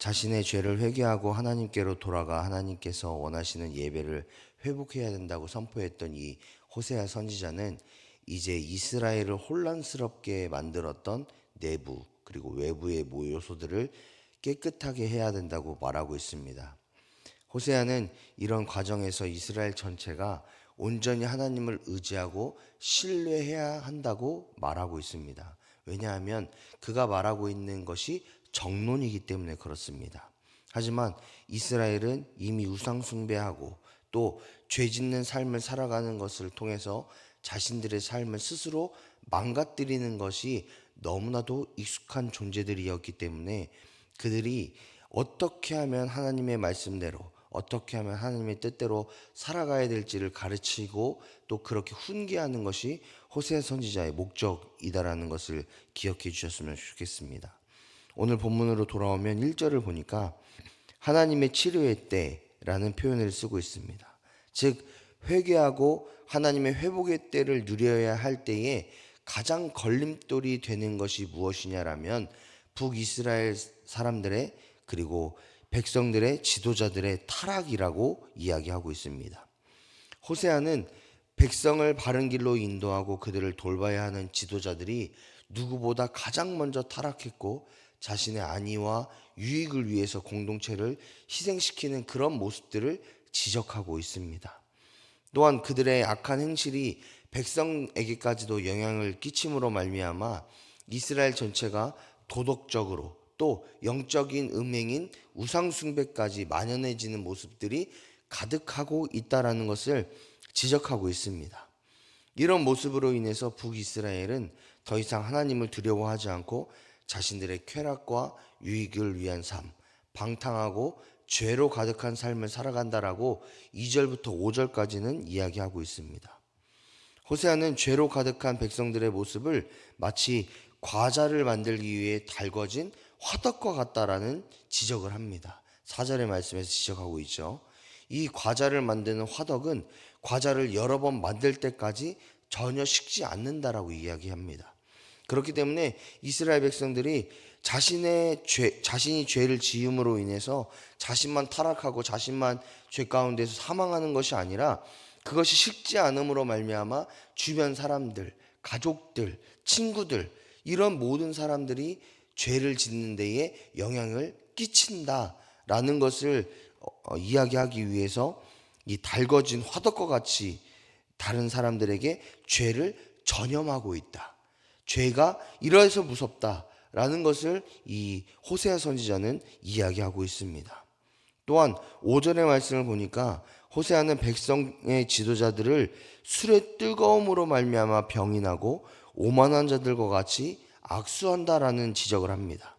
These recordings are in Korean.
자신의 죄를 회개하고 하나님께로 돌아가 하나님께서 원하시는 예배를 회복해야 된다고 선포했던 이 호세아 선지자는 이제 이스라엘을 혼란스럽게 만들었던 내부 그리고 외부의 요소들을 깨끗하게 해야 된다고 말하고 있습니다. 호세아는 이런 과정에서 이스라엘 전체가 온전히 하나님을 의지하고 신뢰해야 한다고 말하고 있습니다. 왜냐하면 그가 말하고 있는 것이 정론이기 때문에 그렇습니다. 하지만 이스라엘은 이미 우상 숭배하고 또 죄 짓는 삶을 살아가는 것을 통해서 자신들의 삶을 스스로 망가뜨리는 것이 너무나도 익숙한 존재들이었기 때문에 그들이 어떻게 하면 하나님의 말씀대로 어떻게 하면 하나님의 뜻대로 살아가야 될지를 가르치고 또 그렇게 훈계하는 것이 호세아 선지자의 목적이다라는 것을 기억해 주셨으면 좋겠습니다. 오늘 본문으로 돌아오면 1절을 보니까 하나님의 치료의 때라는 표현을 쓰고 있습니다. 즉 회개하고 하나님의 회복의 때를 누려야 할 때에 가장 걸림돌이 되는 것이 무엇이냐라면 북이스라엘 사람들의 그리고 백성들의 지도자들의 타락이라고 이야기하고 있습니다. 호세아는 백성을 바른 길로 인도하고 그들을 돌봐야 하는 지도자들이 누구보다 가장 먼저 타락했고 자신의 안위와 유익을 위해서 공동체를 희생시키는 그런 모습들을 지적하고 있습니다. 또한 그들의 악한 행실이 백성에게까지도 영향을 끼침으로 말미암아 이스라엘 전체가 도덕적으로 또 영적인 음행인 우상숭배까지 만연해지는 모습들이 가득하고 있다라는 것을 지적하고 있습니다. 이런 모습으로 인해서 북이스라엘은 더 이상 하나님을 두려워하지 않고 자신들의 쾌락과 유익을 위한 삶, 방탕하고 죄로 가득한 삶을 살아간다라고 2절부터 5절까지는 이야기하고 있습니다. 호세아는 죄로 가득한 백성들의 모습을 마치 과자를 만들기 위해 달궈진 화덕과 같다라는 지적을 합니다. 4절의 말씀에서 지적하고 있죠. 이 과자를 만드는 화덕은 과자를 여러 번 만들 때까지 전혀 식지 않는다라고 이야기합니다. 그렇기 때문에 이스라엘 백성들이 자신이 죄를 지음으로 인해서 자신만 타락하고 자신만 죄 가운데서 사망하는 것이 아니라 그것이 식지 않음으로 말미암아 주변 사람들, 가족들, 친구들 이런 모든 사람들이 죄를 짓는 데에 영향을 끼친다라는 것을 이야기하기 위해서 이 달궈진 화덕과 같이 다른 사람들에게 죄를 전염하고 있다. 죄가 이러해서 무섭다라는 것을 이 호세아 선지자는 이야기하고 있습니다. 또한 5절의 말씀을 보니까 호세아는 백성의 지도자들을 술의 뜨거움으로 말미암아 병이 나고 오만한 자들과 같이 악수한다라는 지적을 합니다.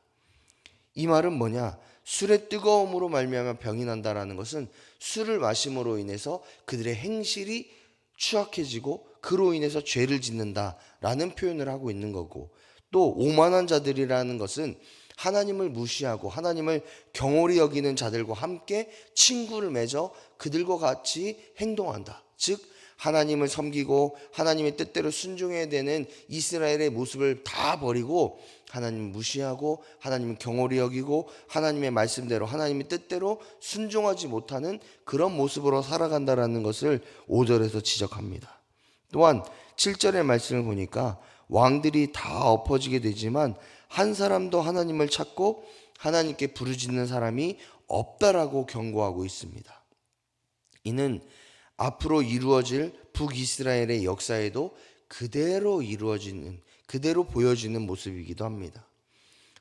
이 말은 뭐냐? 술의 뜨거움으로 말미암아 병이 난다라는 것은 술을 마심으로 인해서 그들의 행실이 추악해지고 그로 인해서 죄를 짓는다라는 표현을 하고 있는 거고, 또 오만한 자들이라는 것은 하나님을 무시하고 하나님을 경홀히 여기는 자들과 함께 친구를 맺어 그들과 같이 행동한다. 즉 하나님을 섬기고 하나님의 뜻대로 순종해야 되는 이스라엘의 모습을 다 버리고 하나님을 무시하고 하나님을 경홀히 여기고 하나님의 말씀대로 하나님의 뜻대로 순종하지 못하는 그런 모습으로 살아간다라는 것을 5절에서 지적합니다. 또한 7절의 말씀을 보니까 왕들이 다 엎어지게 되지만 한 사람도 하나님을 찾고 하나님께 부르짖는 사람이 없다라고 경고하고 있습니다. 이는 앞으로 이루어질 북이스라엘의 역사에도 그대로 보여지는 모습이기도 합니다.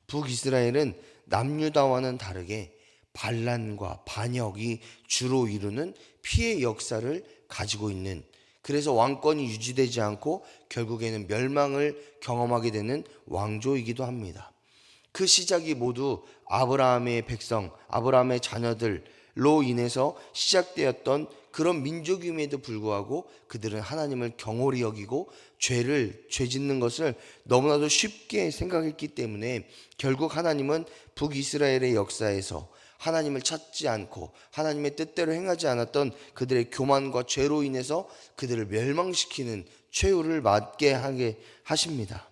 북이스라엘은 남유다와는 다르게 반란과 반역이 주로 이루는 피해 역사를 가지고 있는, 그래서 왕권이 유지되지 않고 결국에는 멸망을 경험하게 되는 왕조이기도 합니다. 그 시작이 모두 아브라함의 백성, 아브라함의 자녀들로 인해서 시작되었던 그런 민족임에도 불구하고 그들은 하나님을 경홀히 여기고 죄 짓는 것을 너무나도 쉽게 생각했기 때문에 결국 하나님은 북이스라엘의 역사에서 하나님을 찾지 않고 하나님의 뜻대로 행하지 않았던 그들의 교만과 죄로 인해서 그들을 멸망시키는 최후를 맞게 하게 하십니다.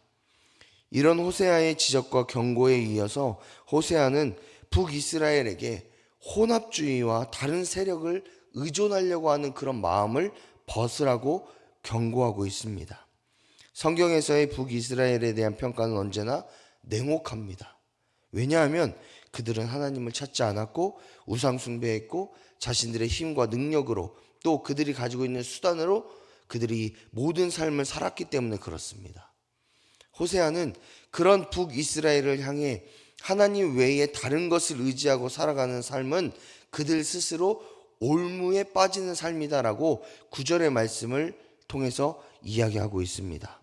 이런 호세아의 지적과 경고에 이어서 호세아는 북이스라엘에게 혼합주의와 다른 세력을 의존하려고 하는 그런 마음을 벗으라고 경고하고 있습니다. 성경에서의 북이스라엘에 대한 평가는 언제나 냉혹합니다. 왜냐하면 그들은 하나님을 찾지 않았고 우상 숭배했고 자신들의 힘과 능력으로 또 그들이 가지고 있는 수단으로 그들이 모든 삶을 살았기 때문에 그렇습니다. 호세아는 그런 북이스라엘을 향해 하나님 외에 다른 것을 의지하고 살아가는 삶은 그들 스스로 올무에 빠지는 삶이다라고 9절의 말씀을 통해서 이야기하고 있습니다.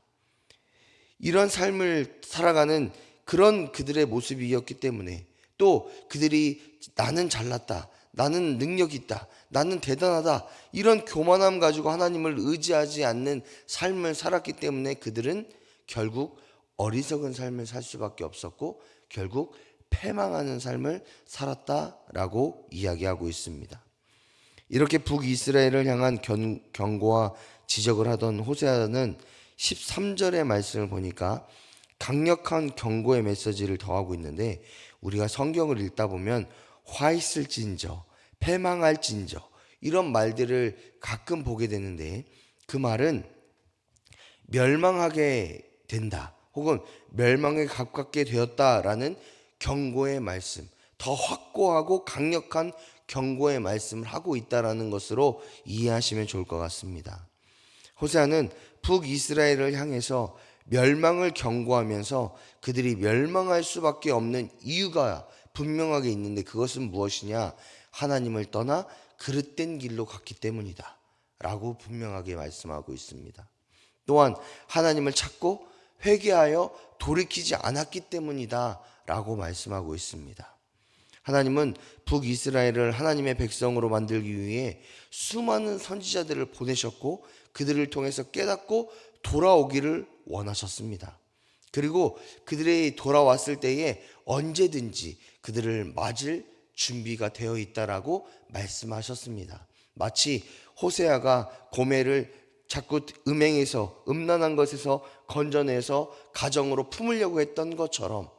이런 삶을 살아가는 그런 그들의 모습이었기 때문에 또 그들이 나는 잘났다, 나는 능력 있다, 나는 대단하다 이런 교만함 가지고 하나님을 의지하지 않는 삶을 살았기 때문에 그들은 결국 어리석은 삶을 살 수밖에 없었고 결국 패망하는 삶을 살았다라고 이야기하고 있습니다. 이렇게 북이스라엘을 향한 경고와 지적을 하던 호세아는 13절의 말씀을 보니까 강력한 경고의 메시지를 더하고 있는데 우리가 성경을 읽다 보면 화 있을진저, 패망할진저 이런 말들을 가끔 보게 되는데 그 말은 멸망하게 된다 혹은 멸망에 가깝게 되었다라는 경고의 말씀, 더 확고하고 강력한 경고의 말씀을 하고 있다라는 것으로 이해하시면 좋을 것 같습니다. 호세아는 북이스라엘을 향해서 멸망을 경고하면서 그들이 멸망할 수밖에 없는 이유가 분명하게 있는데 그것은 무엇이냐? 하나님을 떠나 그릇된 길로 갔기 때문이다 라고 분명하게 말씀하고 있습니다. 또한 하나님을 찾고 회개하여 돌이키지 않았기 때문이다 라고 말씀하고 있습니다. 하나님은 북이스라엘을 하나님의 백성으로 만들기 위해 수많은 선지자들을 보내셨고 그들을 통해서 깨닫고 돌아오기를 원하셨습니다. 그리고 그들이 돌아왔을 때에 언제든지 그들을 맞을 준비가 되어 있다라고 말씀하셨습니다. 마치 호세아가 고멜을 자꾸 음행에서 음란한 것에서 건져내서 가정으로 품으려고 했던 것처럼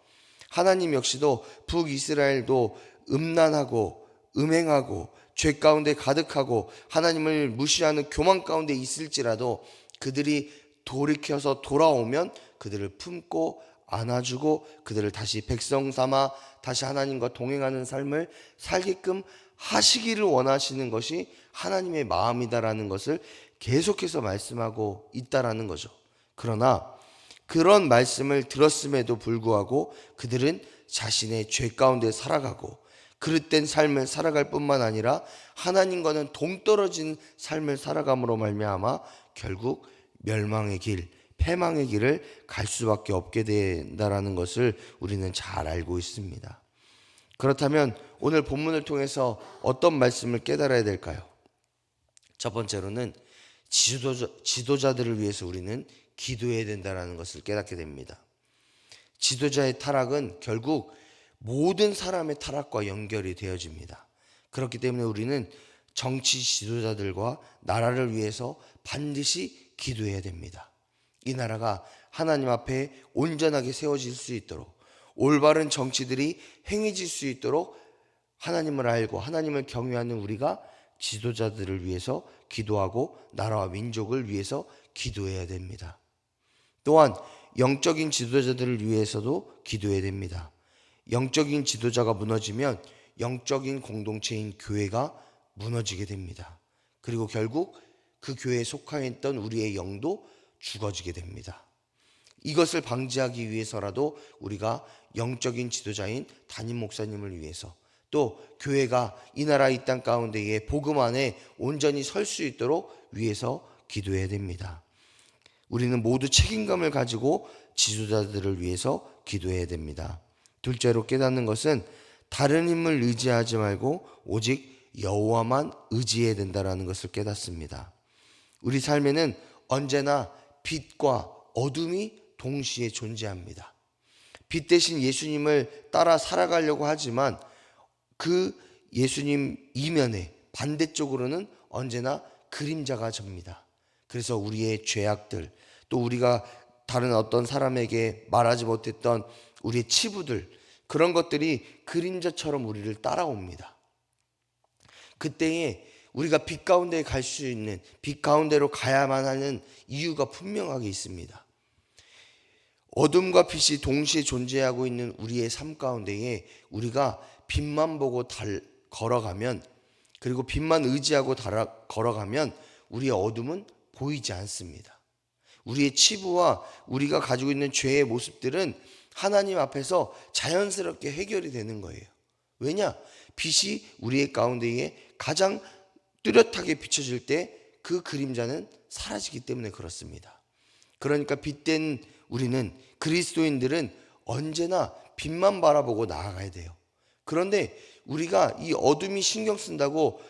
하나님 역시도 북이스라엘도 음란하고 음행하고 죄 가운데 가득하고 하나님을 무시하는 교만 가운데 있을지라도 그들이 돌이켜서 돌아오면 그들을 품고 안아주고 그들을 다시 백성 삼아 다시 하나님과 동행하는 삶을 살게끔 하시기를 원하시는 것이 하나님의 마음이다라는 것을 계속해서 말씀하고 있다라는 거죠. 그러나 그런 말씀을 들었음에도 불구하고 그들은 자신의 죄 가운데 살아가고 그릇된 삶을 살아갈 뿐만 아니라 하나님과는 동떨어진 삶을 살아감으로 말미암아 결국 멸망의 길, 패망의 길을 갈 수밖에 없게 된다라는 것을 우리는 잘 알고 있습니다. 그렇다면 오늘 본문을 통해서 어떤 말씀을 깨달아야 될까요? 첫 번째로는 지도자들을 위해서 우리는 기도해야 된다는 것을 깨닫게 됩니다. 지도자의 타락은 결국 모든 사람의 타락과 연결이 되어집니다. 그렇기 때문에 우리는 정치 지도자들과 나라를 위해서 반드시 기도해야 됩니다. 이 나라가 하나님 앞에 온전하게 세워질 수 있도록 올바른 정치들이 행해질 수 있도록 하나님을 알고 하나님을 경외하는 우리가 지도자들을 위해서 기도하고 나라와 민족을 위해서 기도해야 됩니다. 또한 영적인 지도자들을 위해서도 기도해야 됩니다. 영적인 지도자가 무너지면 영적인 공동체인 교회가 무너지게 됩니다. 그리고 결국 그 교회에 속하여 있던 우리의 영도 죽어지게 됩니다. 이것을 방지하기 위해서라도 우리가 영적인 지도자인 담임 목사님을 위해서 또 교회가 이 나라 이 땅 가운데에 복음 안에 온전히 설 수 있도록 위해서 기도해야 됩니다. 우리는 모두 책임감을 가지고 지도자들을 위해서 기도해야 됩니다. 둘째로 깨닫는 것은 다른 힘을 의지하지 말고 오직 여호와만 의지해야 된다는 것을 깨닫습니다. 우리 삶에는 언제나 빛과 어둠이 동시에 존재합니다. 빛 대신 예수님을 따라 살아가려고 하지만 그 예수님 이면에 반대쪽으로는 언제나 그림자가 접니다. 그래서 우리의 죄악들 또 우리가 다른 어떤 사람에게 말하지 못했던 우리의 치부들 그런 것들이 그림자처럼 우리를 따라옵니다. 그때에 우리가 빛 가운데 갈 수 있는, 빛 가운데로 가야만 하는 이유가 분명하게 있습니다. 어둠과 빛이 동시에 존재하고 있는 우리의 삶 가운데에 우리가 빛만 보고 걸어가면, 그리고 빛만 의지하고 걸어가면 우리의 어둠은 보이지 않습니다. 우리의 치부와 우리가 가지고 있는 죄의 모습들은 하나님 앞에서 자연스럽게 해결이 되는 거예요. 왜냐? 빛이 우리의 가운데에 가장 뚜렷하게 비춰질 때 그 그림자는 사라지기 때문에 그렇습니다. 그러니까 빛된 우리는, 그리스도인들은 언제나 빛만 바라보고 나아가야 돼요. 그런데 우리가 이 어둠이 신경 쓰인다고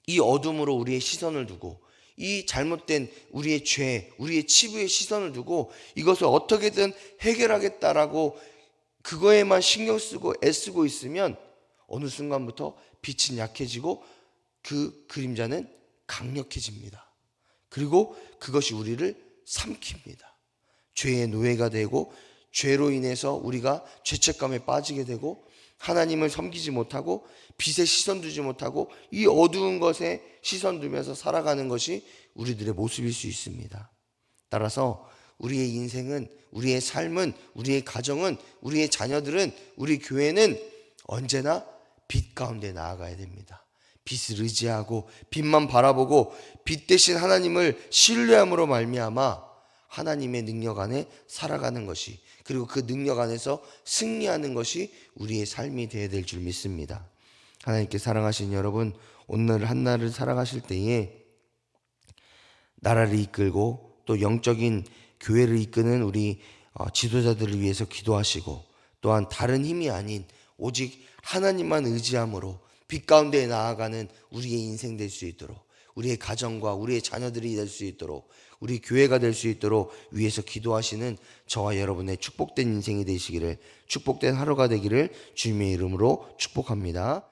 이 어둠으로 우리의 시선을 두고, 이 잘못된 우리의 죄, 우리의 치부의 시선을 두고 이것을 어떻게든 해결하겠다라고 그거에만 신경 쓰고 애쓰고 있으면 어느 순간부터 빛은 약해지고 그 그림자는 강력해집니다. 그리고 그것이 우리를 삼킵니다. 죄의 노예가 되고, 죄로 인해서 우리가 죄책감에 빠지게 되고, 하나님을 섬기지 못하고 빛에 시선 두지 못하고 이 어두운 것에 시선 두면서 살아가는 것이 우리들의 모습일 수 있습니다. 따라서 우리의 인생은, 우리의 삶은, 우리의 가정은, 우리의 자녀들은, 우리 교회는 언제나 빛 가운데 나아가야 됩니다. 빛을 의지하고 빛만 바라보고 빛 대신 하나님을 신뢰함으로 말미암아 하나님의 능력 안에 살아가는 것이, 그리고 그 능력 안에서 승리하는 것이 우리의 삶이 되어야 될 줄 믿습니다. 하나님께 사랑하신 여러분, 오늘 한날을 살아가실 때에 나라를 이끌고 또 영적인 교회를 이끄는 우리 지도자들을 위해서 기도하시고, 또한 다른 힘이 아닌 오직 하나님만 의지함으로 빛 가운데 나아가는 우리의 인생 될 수 있도록, 우리의 가정과 우리의 자녀들이 될 수 있도록, 우리 교회가 될 수 있도록 위해서 기도하시는 저와 여러분의 축복된 인생이 되시기를, 축복된 하루가 되기를 주님의 이름으로 축복합니다.